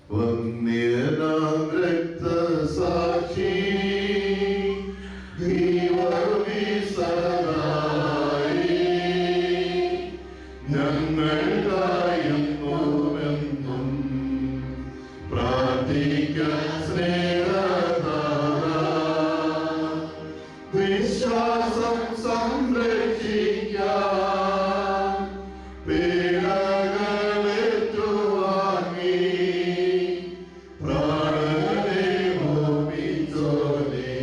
വന്യനാം രക്തസാക്ഷി ഞങ്ങൾക്കായെന്നുമെന്നും പ്രാർത്ഥിക്കാൻ സ്നേഹനാഥ, വിശ്വാസം സംരക്ഷിക്കാൻ പീഡകളേറ്റുവാങ്ങി പ്രാണനെ ഹോമിച്ചോനേ,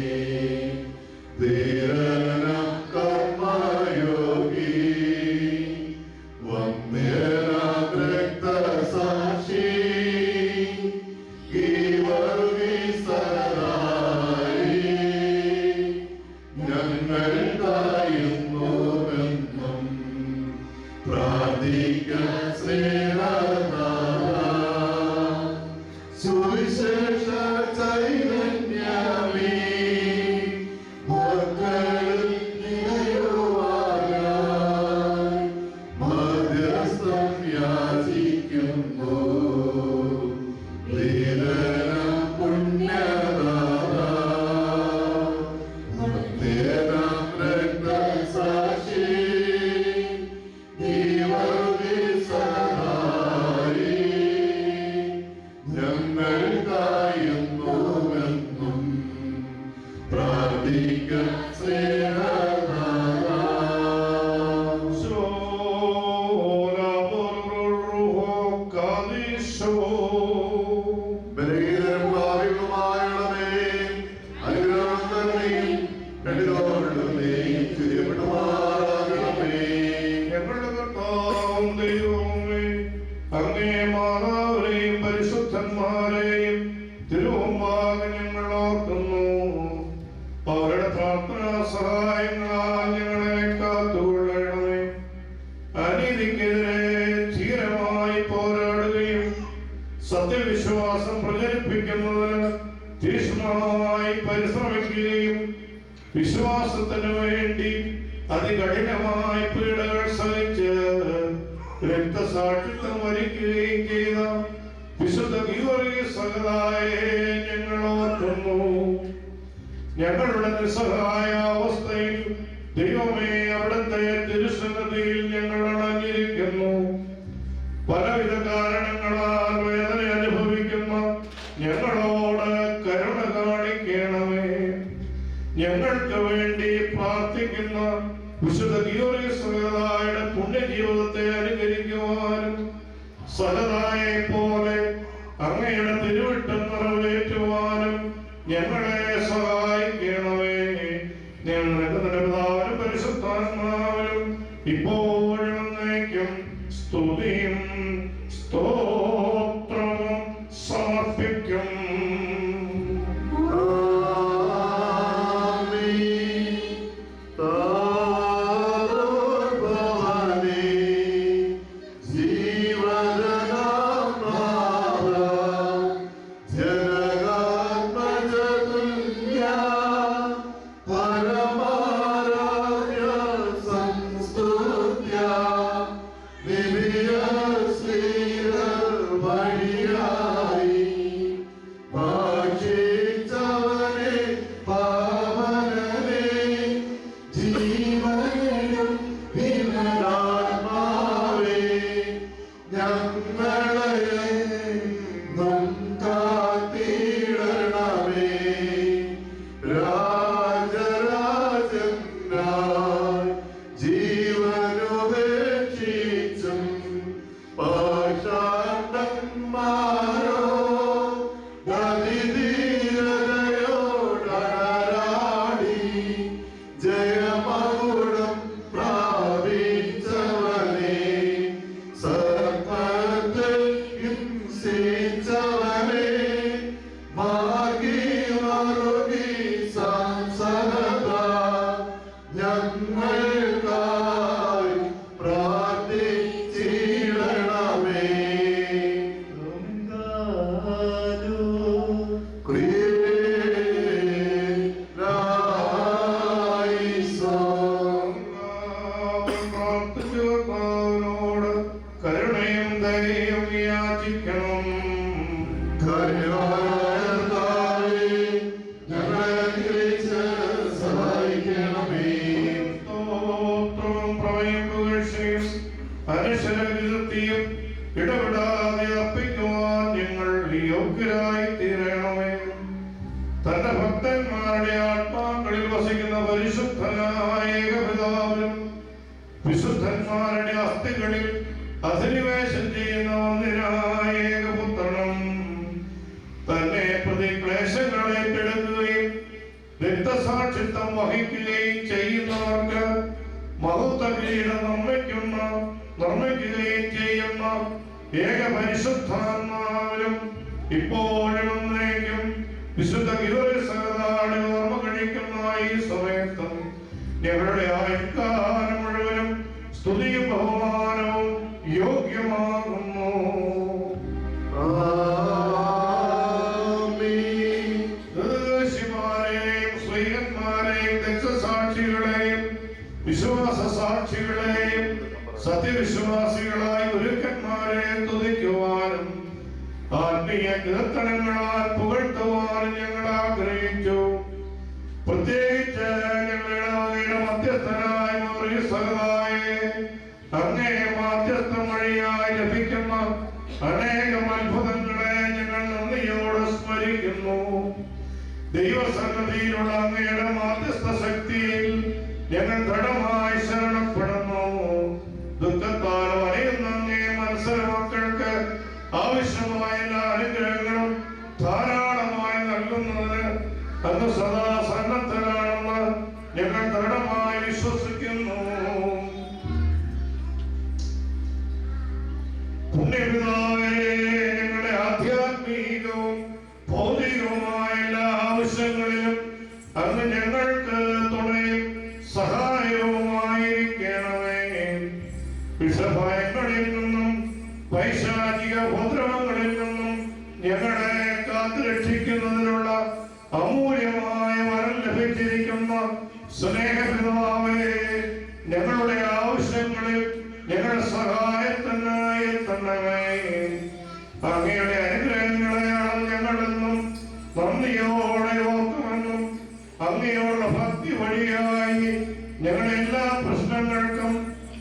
ധീരനം കർമ്മയോഗി വന്യനാം രക്തസാക്ഷി ഞങ്ങൾക്കായെന്നുമെന്നും പ്രാർത്ഥിക്കാൻ സ്നേഹനാഥ, സുവിശേഷ ചൈതന്യമേ മക്കളിൽ നിറയുവാനായി മധ്യസ്ഥം യാചിക്കുന്നു. ധീരനം പുണ്യദാത വന്യനാം രക്തസാക്ഷി ഞങ്ങൾക്കായെന്നുമെന്നും പ്രാർത്ഥിക്കാൻ സ്നേഹനാഥ. ബലഹീനരും ഭാവികളുമായുള്ളവേ, അനുഗ്രഹം തന്നെയും കണ്ടിതോടുന്നേയും തിരിയപ്പെട്ടുമാറാകണമേ. ഞങ്ങളുടെ കർത്താവും ദൈവമേ, അങ്ങേ മാതാവിനെയും പരിശുദ്ധന്മാരെയും തിരുമുമ്പാകെ ഞങ്ങൾ ഓർക്കുന്നു. അവരുടെ പ്രാർത്ഥനാ സഹായങ്ങളാൽ ഞങ്ങളെ കാത്തുകൊള്ളണമേ. അനീതിക്കെതിരെ ധീരമായി പോരാടുകയും സത്യവിശ്വാസം പ്രചരിപ്പിക്കുന്നതിന് തീക്ഷ്ണമായി പരിശ്രമിക്കുകയും വിശ്വാസത്തിനു വേണ്ടി അതികഠിനമായ പീഡകൾ സഹിച്ച് രക്തസാക്ഷിത്വം വരിക്കുകയും ചെയ്ത വിശുദ്ധ ഗീവർഗീസ് സഹോദരനെ ഞങ്ങൾ ഓർക്കുന്നു. ഞങ്ങളുടെ നിസ്സഹായ അവസ്ഥയിൽ ദൈവമേ, അവിടുത്തെ തിരുസന്നിധിയിൽ ഞങ്ങൾ അണഞ്ഞിരിക്കുന്നു. പലവിധ കാരണങ്ങളാൽ വേദന അനുഭവിക്കുന്ന ഞങ്ങളോട് കരുണ കാണിക്കണമേ. ഞങ്ങൾക്ക് വേണ്ടി പ്രാർത്ഥിക്കുന്ന വിശുദ്ധ ഗീവർഗീസ് സഹോദരന്റെ പുണ്യജീവിതത്തെ അനുകരിക്കുവാനും സഹദായെ പോലെ അങ്ങയുടെ തിരുവിട്ടം നിറവേറ്റുവാനും ഞങ്ങളെ സഹായിക്കണമേ. ഞങ്ങളുടെ പിതാവിനും പരിശുദ്ധാത്മാവിനും ഇപ്പോഴും എന്നേക്കും സ്തുതിയും സ്തോത്രവും സമർപ്പിക്കും. ജയമകുടം പ്രാപിച്ചവനെ, സർപ്പത്തെ ഹിംസിച്ചവനെ, മാർഗി മറുകി സംസദ ഞങ്ങൾക്കായി പ്രാർത്ഥിച്ചിടണമേ. കരുണയും ദയയും യാചിക്കണം. കരുണയായ കർത്താവേ, ഞങ്ങളെ അനുഗ്രഹിച്ച് സഹായിക്കണമേ. സ്തോത്രവും പ്രഭയും പുകഴ്ചയും അനശ്വരകീർത്തിയും ഇടപെടാതെ അർപ്പിക്കുവാൻ ഞങ്ങൾ യോഗ്യരായി തീരണമേ. തന്റെ ഭക്തന്മാരുടെ ആത്മാക്കളിൽ വസിക്കുന്ന പരിശുദ്ധനായ ഏകപിതാവിനും വിശുദ്ധന്മാരുടെ അസ്ഥികളിൽ അധിനിവേശം ചെയ്യുന്ന ഒന്നിനായ ഏകപുത്രനും തന്നെ പ്രതി ക്ലേശങ്ങളെ ഏറ്റെടുക്കുകയും രക്തസാക്ഷിത്വം വഹിക്കുകയും ചെയ്യുന്നവർക്ക് മഹത്വ കിരീടം നിർമ്മിക്കുകയും ചെയ്യുന്ന ഏക പരിശുദ്ധാത്മാവിലും ഇപ്പോഴും എന്നേക്കും വിശുദ്ധ ഗീവർഗീസായുടെ ഓർമ്മ കഴിക്കുന്ന ഈ സമയത്തും ഞങ്ങളുടെ ആയുഷ്കാലം മുഴുവനും സ്തുതിയും ബഹുമാനവും യോഗ്യമാകുന്നു. ദർശിമാരെയും സ്ത്രീകന്മാരെയും രക്തസാക്ഷികളെയും വിശ്വാസ സാക്ഷികളെയും സത്യവിശ്വാസികളായ ഗുരുക്കന്മാരെ തുതിക്കുവാനും ആത്മീയ കീർത്തനങ്ങളാൽ പുകഴ്ത്തുവാനും ഞങ്ങൾ ആഗ്രഹിച്ചു. പ്രത്യേകിച്ച് ഞങ്ങളുടെ മധ്യസ്ഥനായ അങ്ങേ മാധ്യസ്ഥം വഴിയായി ലഭിക്കുന്ന അനേകം അത്ഭുതങ്ങളെ ഞങ്ങൾ നന്ദിയോടെ സ്മരിക്കുന്നു. ദൈവസന്നിധിയിലുള്ള അങ്ങയുടെ മാധ്യസ്ഥ ശക്തിയിൽ ഞങ്ങൾ ദൃഢമായി ശരണപ്പെടുന്നു. ദുഃഖത്താൽ വലയുന്ന അങ്ങേ മത്സര മക്കൾക്ക് ആവശ്യമായ എല്ലാ അനുഗ്രഹങ്ങളും ധാരാളമായി നൽകുന്നതിന് അങ്ങ് സദാ സന്നദ്ധരാണെന്ന് ഞങ്ങൾ ദൃഢമായി വിശ്വസിക്കുന്നു. പുണ്യപിതാവേ, ഞങ്ങളുടെ ആധ്യാത്മികവും ഭൗതികവുമായ എല്ലാ ആവശ്യങ്ങളിലും അങ്ങ് ഞങ്ങൾക്ക് തുണയും സഹായവുമായിരിക്കണമേ. വിഷഭയങ്ങളിൽ നിന്നും പൈശാചിക ഉപദ്രവങ്ങളിൽ നിന്നും ഞങ്ങളെ കാത്തുരക്ഷിക്കുന്നതിനുള്ള അമൂല്യമായ വരം ലഭിച്ചിരിക്കുന്ന സ്നേഹപിതാവേ, ഞങ്ങളുടെ ആവശ്യങ്ങളിൽ ഞങ്ങളുടെ സഹായത്തിനായി എത്തണമേ. അങ്ങയുടെ അനുഗ്രഹങ്ങളെയാണ് ഞങ്ങളെന്നും നന്ദിയോടെ ഓർക്കുമെന്നും അങ്ങയോടുള്ള ഭക്തി വഴിയായി ഞങ്ങളുടെ എല്ലാ പ്രശ്നങ്ങൾക്കും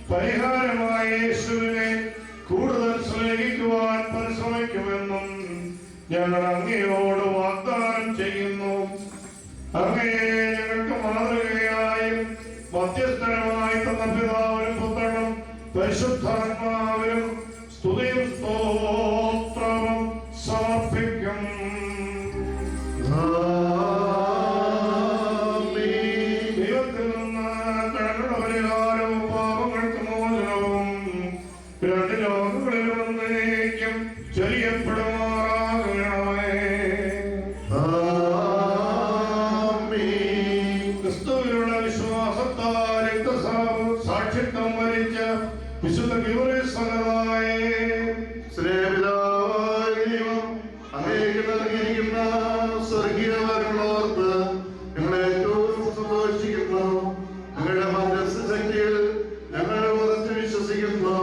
പരിഹാരമായ യേശുവിനെ കൂടുതൽ സ്നേഹിക്കുവാൻ പരിശ്രമിക്കുമെന്നും ഞങ്ങൾ അങ്ങയോട് വാഗ്ദാനം ചെയ്യുന്നു. അങ്ങയെ ഞങ്ങൾക്ക് മാതൃകയായും മധ്യസ്ഥനമായി തന്ന പിതാവിനും പുത്രനും പരിശുദ്ധാത്മാവിനും സ്തുതിയും സ്തോത്രവും സമർപ്പിക്കും. ദൈവത്തിൽ നിന്ന് കടങ്ങളുടെ പരിഹാരവും പാപങ്ങൾക്ക് മോചനവും രണ്ട് ലോകങ്ങളിലും എന്നേക്കും ചൊരിയപ്പെടുമാറാകണമേ. ക്രിസ്തുവിലുള്ള വിശ്വാസത്താൽ സാക്ഷിത്വം വരിച്ച വിശുദ്ധ ഗീവർഗീസായ നൽകിയിരിക്കുന്ന സ്വർഗീയ വരങ്ങളോർത്ത് ഞങ്ങൾ ഏറ്റവും സന്തോഷിക്കുന്നു. ഞങ്ങളുടെ മധ്യസ്ഥ ശക്തിയിൽ ഞങ്ങൾ ഉറച്ചു വിശ്വസിക്കുന്നു.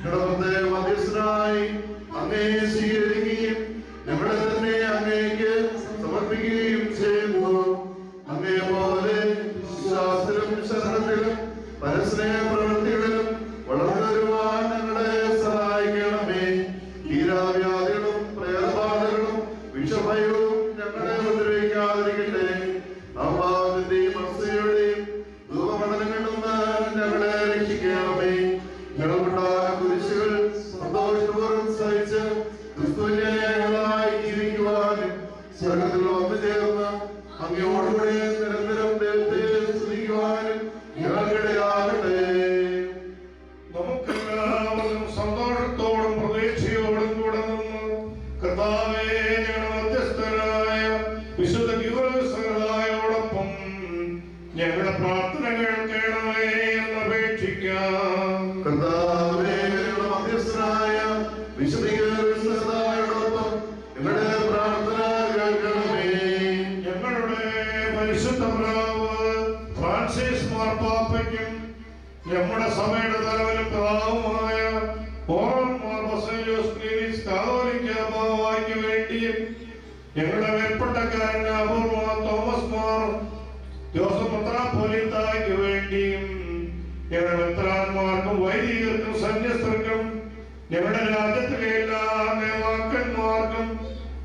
ഞങ്ങളുടെ മധ്യസ്ഥനായി അങ്ങേ സ്വീകരിക്കുകയും സ്ലീഹായ്ക്ക് വേണ്ടിയും ഞങ്ങളുടെ മേൽപ്പെട്ടക്കാരൻ അപൂർവ തോമസ് മാർ ജോസഫ് മെത്രാപ്പോലീത്തായ്ക്ക് വേണ്ടിയും ഞങ്ങളുടെ മെത്രാന്മാർക്കും വൈദികർക്കും സന്യസ്തർക്കും ഞങ്ങളുടെ രാജ്യത്തിലെ എല്ലാ നേതാക്കന്മാർക്കും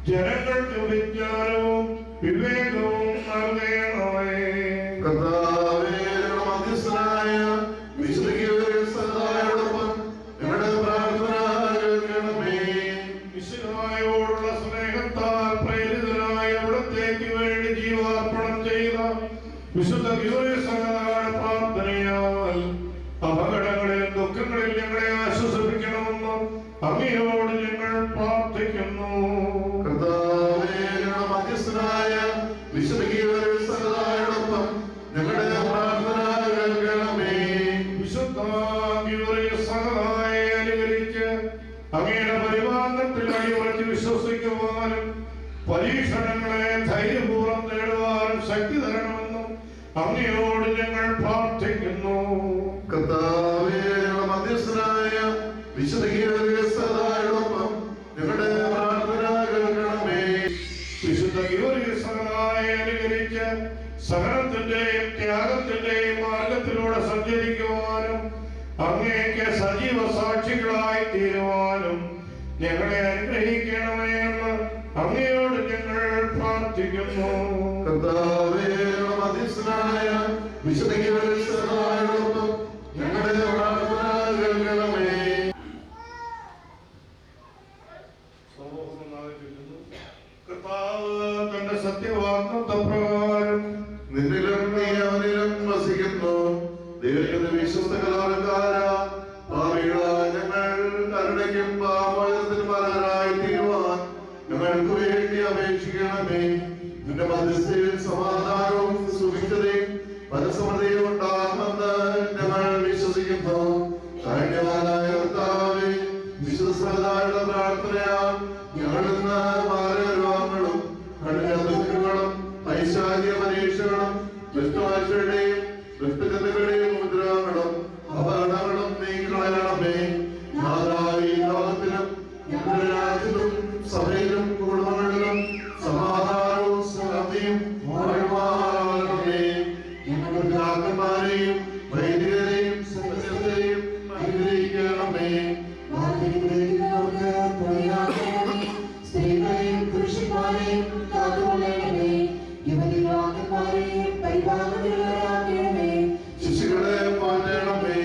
ജനങ്ങൾക്കും വിജ്ഞാനവും വിവേകവും നൽകണമേ. കർത്താവേ, ഞങ്ങളുടെ മധ്യസ്ഥനായ വിശുദ്ധയോടൊപ്പം ഞങ്ങളുടെ പ്രാർത്ഥന കേൾക്കണമേ. വിശുദ്ധായോടുള്ള സ്നേഹത്താൽ പ്രേരിതനായ അവിടത്തേക്ക് വേണ്ടി ജീവാർപ്പണം ചെയ്ത വിശുദ്ധ ഗീവർഗീയോസായുടെ പ്രാർത്ഥനയാൽ അപകടങ്ങളിൽ ദുഃഖങ്ങളിൽ ഞങ്ങളെ ആശ്വസിപ്പിക്കണമെന്ന് അങ്ങയോട് ഞങ്ങൾ പ്രാർത്ഥിക്കുന്നു. കർത്താവേ, ഞങ്ങളുടെ മധ്യസ്ഥനായ വിശുദ്ധയോടൊപ്പം ഞങ്ങളുടെ പ്രാർത്ഥന കേൾക്കണമേ. വിശുദ്ധ ഗീവർഗീയോസായെ അനുകരിച്ച് അങ്ങയുടെ പരിപാലനത്തിൽ അടിയുറച്ച് വിശ്വസിക്കുവാനും പരീക്ഷണങ്ങളെ ധൈര്യപൂർവ്വം നേടുവാനും ശക്തി തരണമെന്നും അങ്ങയോട് ഞങ്ങൾ പ്രാർത്ഥിക്കുന്നു. കർത്താവേ, ഞങ്ങളുടെ മധ്യസ്ഥനായ വിശുദ്ധയോടൊപ്പം ഞങ്ങളുടെ പ്രാർത്ഥന കേൾക്കണമേ. വിശുദ്ധ ഗീവർഗീയോസായെ അനുകരിച്ച് സഹനത്തിന്റെയും ത്യാഗത്തിന്റെയും മാർഗത്തിലൂടെ സഞ്ചരിക്കുവാനും അങ്ങേക്ക് സജീവ സാക്ഷികളായി തീരുവാനും ഞങ്ങളെ അനുഗ്രഹിക്കണമേ എന്ന് അങ്ങയോട് ഞങ്ങൾ പ്രാർത്ഥിക്കുന്നു. കർത്താവേ, ഞങ്ങളുടെ മധ്യസ്ഥനായ വിശുദ്ധയോടൊപ്പം ഞങ്ങളുടെ പ്രാർത്ഥന കേൾക്കണമേ. കർത്താവ് തന്റെ സത്യവാഗ്ദത്ത പ്രകാരം നിന്നിലും നീ അവനിലും വസിക്കുന്നു. ദൈവത്തിന്റെ വിശ്വസ്ത കലാകാര ഭാവികളായ ഞങ്ങൾ കരുണയ്ക്കും പാപത്തിനും പരരായി തീരുവാൻ ഞങ്ങൾക്ക് വേണ്ടി അപേക്ഷിക്കണമേ. നിന്റെ മധ്യസ്ഥയിൽ സമാധാനവും സുഭിക്ഷതയും പരസമൃദ്ധിയും ഉണ്ടാകുമെന്ന് ഞങ്ങൾ വിശ്വസിക്കുന്നു. കാരണവാനായ കർത്താവേ, വിശ്വസ്തയുടെ പ്രാർത്ഥനയാൽ ഞങ്ങളിൽ നിന്ന് മാരകരോഗങ്ങളും കഠിന ദുഃഖങ്ങളും ഐശ്വര്യ പരീക്ഷകളും ദുഷ്ടവാഴ്ചയുടെയും ദുഷ്ടജന്തുക്കളുടെയും ഉപദ്രവങ്ങളും അപകടങ്ങളും നീക്കളയണമേ. നാഥായി ലോകത്തിലും ഞങ്ങളുടെ രാജ്യത്തും സഭയിലും കുടുംബങ്ങളിലും സമാധാനവും ശാന്തിയും വാഴുമാറണമേ. ഞങ്ങളുടെ പിതാക്കന്മാരെയും വൈദികരെയും സന്യസ്തരെയും അനുഗ്രഹിക്കണമേ. സ്ത്രീകളെയും പുരുഷന്മാരെയും കാത്തുകൊള്ളണമേ. യുവതിവാക്കന്മാരെയും പരിപാലനയുള്ളവരാക്കണമേ. ശിശുക്കളെ മാറ്റണമേ.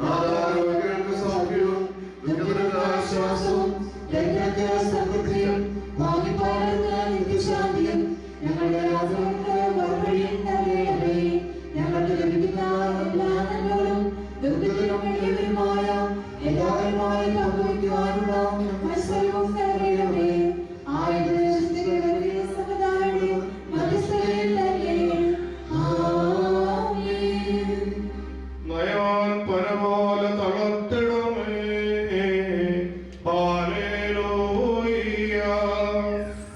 ആരോഗ്യങ്ങൾക്ക് സൗഖ്യവും ദുഃഖങ്ങൾക്ക് ആശ്വാസവും ദരിദ്രർക്ക് സമൃദ്ധിയും ഭാഗ്യപ്പാടുകൾക്ക് നിത്യശാന്തിയും ഞങ്ങളുടെ ആഗ്രഹങ്ങൾക്ക് മറുപടിയും നൽകണമേ. ഞങ്ങൾക്ക് ലഭിക്കുന്ന എല്ലാ നന്മകളും ദുഃഖത്തിനും എളിയവരുമായ എല്ലാവരുമായി പങ്കുവയ്ക്കുവാനുള്ള മത്സരവും നൽകണമേ. ആയത് ശുദ്ധികളുടെ സമുദായവും മധ്യസ്ഥതയിൽ തന്നെ. ആമേൻ. നയാൻ പരപോലെ തളർത്തിടമേ. ഹല്ലേലൂയ.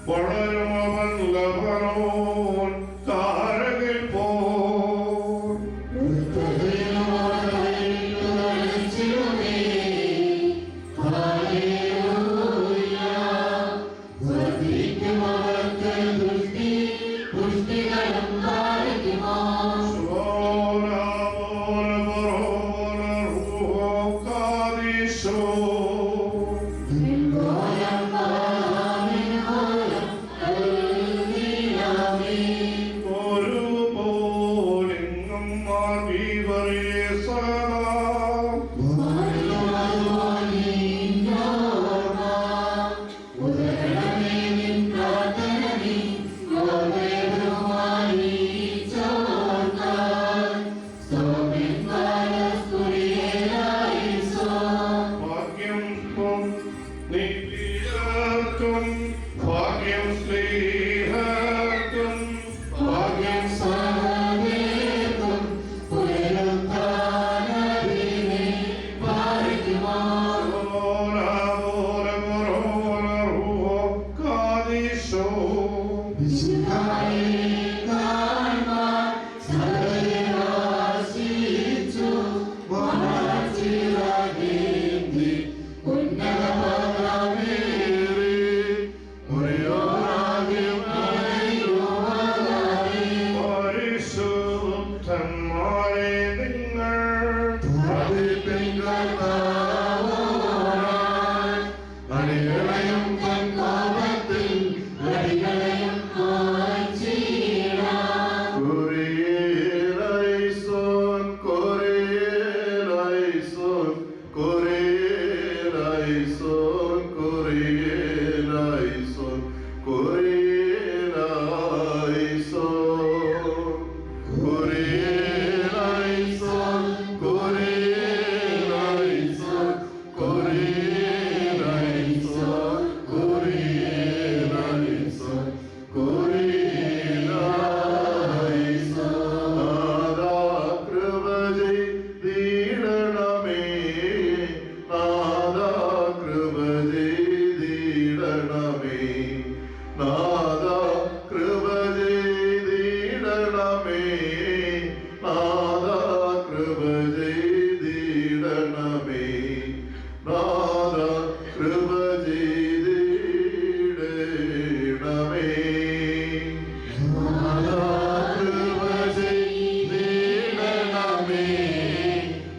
വളരുമവൻ ലബനോൻ കാരകിൽ പോൽ. ശോരാ പോല ബറോല റൂഹോ കാദിശോ. ഒരു പോലിംഗം മാർഗീവരേ സദാ. ഭാഗ്യം ത്വം നിത്യർക്കും ഭാഗ്യം സ്നേഹർക്കും ഭാഗ്യം സോരാ പോല ബറോല റൂഹോ കാദിശോ. നാഥ കൃപ ചെയ്തിടണമേ നാഥ കൃപ ചെയ്തിടണമേ നാഥ കൃപ ചെയ്തിടണമേ നാഥ കൃപ ചെയ്തിടണമേ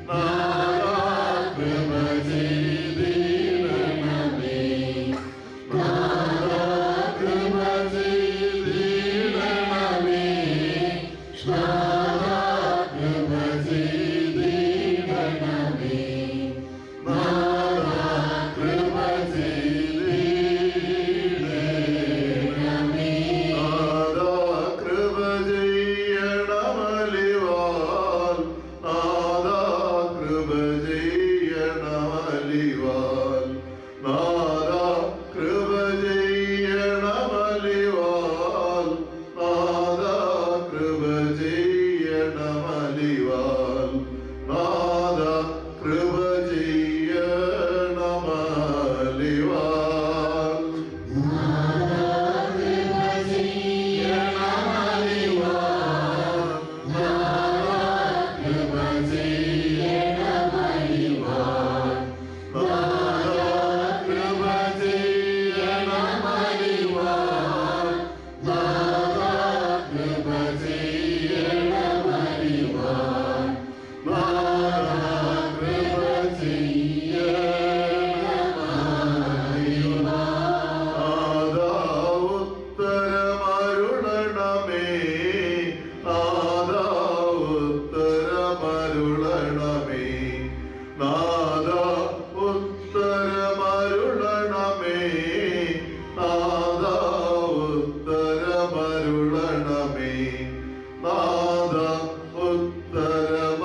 നാഥ കൃപ ചെയ്തിടണമേ നാഥ കൃപ ചെയ്തിടണമേ നാഥ കൃപ ചെയ്തിടണമേ നാഥ കൃപ ചെയ്തിടണമേ നാഥ കൃപ ചെയ്യണമലിവാൽ നാഥ കൃപ ചെയ്യണമലിവാൽ നാഥ കൃപ ചെയ്യണമലിവാൽ നാഥ കൃപ ചെയ്യണമലിവാൽ നാഥ കൃപ ചെയ്യണമലിവാൽ ഉത്തരമരുളണമേ നാഥ ഉത്തരമരുളണമേ നാഥ ഉത്തരമരുളണമേ നാഥ ഉത്തരമരുളണമേ നാഥ ഉത്തരമരുളണമേ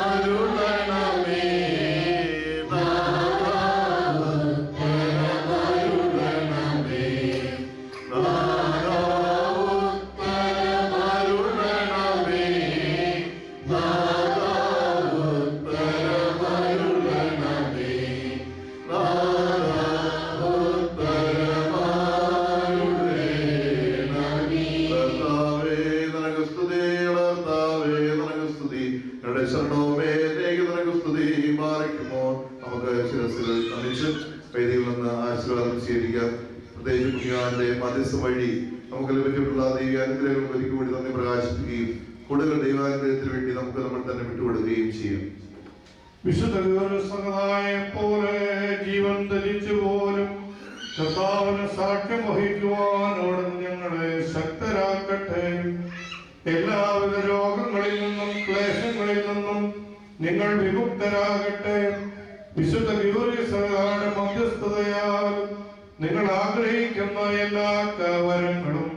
അരുളണമേ നാഥ ഉത്തരമരുളണമേ നാഥ ഉത്തരമരുളണമേ നാഥ ഉത്തരമരുളണമേ നാഥ ഉത്തരമരുളണമേ കർത്താവേ നിനക്ക് സ്തുതി കർത്താവേ നിനക്ക് സ്തുതി ഞങ്ങളുടെ ശരണവുമേ നീക്ക് നിനക്ക് സ്തുതി മാറിക്കുമോ നമുക്ക് ശിരസ്സുകൾ നമിച്ച് വേദിയിൽ നിന്ന് ആശീർവാദം സ്വീകരിക്കാം പ്രത്യേകിച്ച് കുഞ്ഞാന്റെ മധ്യസ്ഥ വഴി നമുക്ക് ലഭിച്ചിട്ടുള്ള ദൈവാനുഗ്രഹങ്ങൾ ഒരിക്കൽ കൂടി തന്നെ പ്രകാശിപ്പിക്കുകയും കൂടുതൽ ദൈവാനുഗ്രഹത്തിന് വേണ്ടി നമുക്ക് നമ്മൾ തന്നെ വിട്ടുകൊടുക്കുകയും ചെയ്യും. വിശുദ്ധ പോലെ ജീവൻ ധരിച്ചു പോലും കർത്താവിന് സാക്ഷ്യം വഹിക്കുവാനോട് ഞങ്ങളെ ശക്തരാക്കട്ടെ. എല്ലാവിധ രോഗങ്ങളിൽ നിന്നും ക്ലേശങ്ങളിൽ നിന്നും നിങ്ങൾ വിമുക്തരാകട്ടെ. വിശുദ്ധ ഗൗരീസഭയുടെ മധ്യസ്ഥതയാൽ നിങ്ങൾ ആഗ്രഹിക്കുന്ന എല്ലാ വരങ്ങളും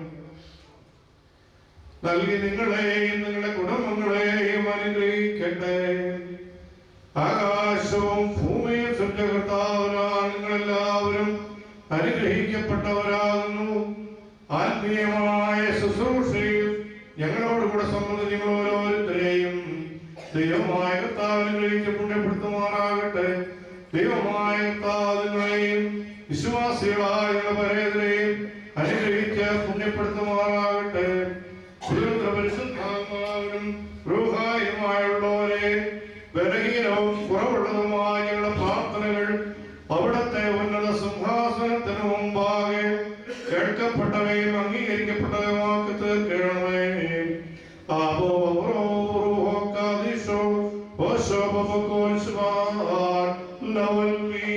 നൽകി നിങ്ങളെയും നിങ്ങളുടെ കുടുംബങ്ങളെയും അനുഗ്രഹിക്കട്ടെ. ആകാശവും ഭൂമിയും സൃഷ്ടികർത്താവിനാൽ നിങ്ങളെല്ലാവരും അനുഗ്രഹിക്കപ്പെട്ടവരാകുന്നു. ആത്മീയമായ ശുശ്രൂഷയിൽ ഞങ്ങളോടുകൂടെ സംബന്ധിച്ച് നിങ്ങൾ ഓരോരുത്തരെയും ദൈവമായ കർത്താവ് അനുഗ്രഹിച്ച് പുണ്യപ്പെടുത്തുമാറാകട്ടെ. ദൈവമായ കർത്താവ് നിങ്ങളെയും വിശ്വാസികളായ പരേതരെയും അനുഗ്രഹിച്ച് പുണ്യപ്പെടുത്തുമാറാകട്ടെ. പരിശുദ്ധാത്മാവിനും റൂഹായുമായുള്ളവരെ ബലഹീനവും കുറവുള്ളതുമായ ഞങ്ങളുടെ പ്രാർത്ഥനകൾ അവിടുത്തെ ഉന്നത സിംഹാസനത്തിന് മുമ്പാകെ കേൾക്കപ്പെട്ടവയും അംഗീകരിക്കപ്പെട്ടവയുമാക്കി തീർക്കണമേ. Level me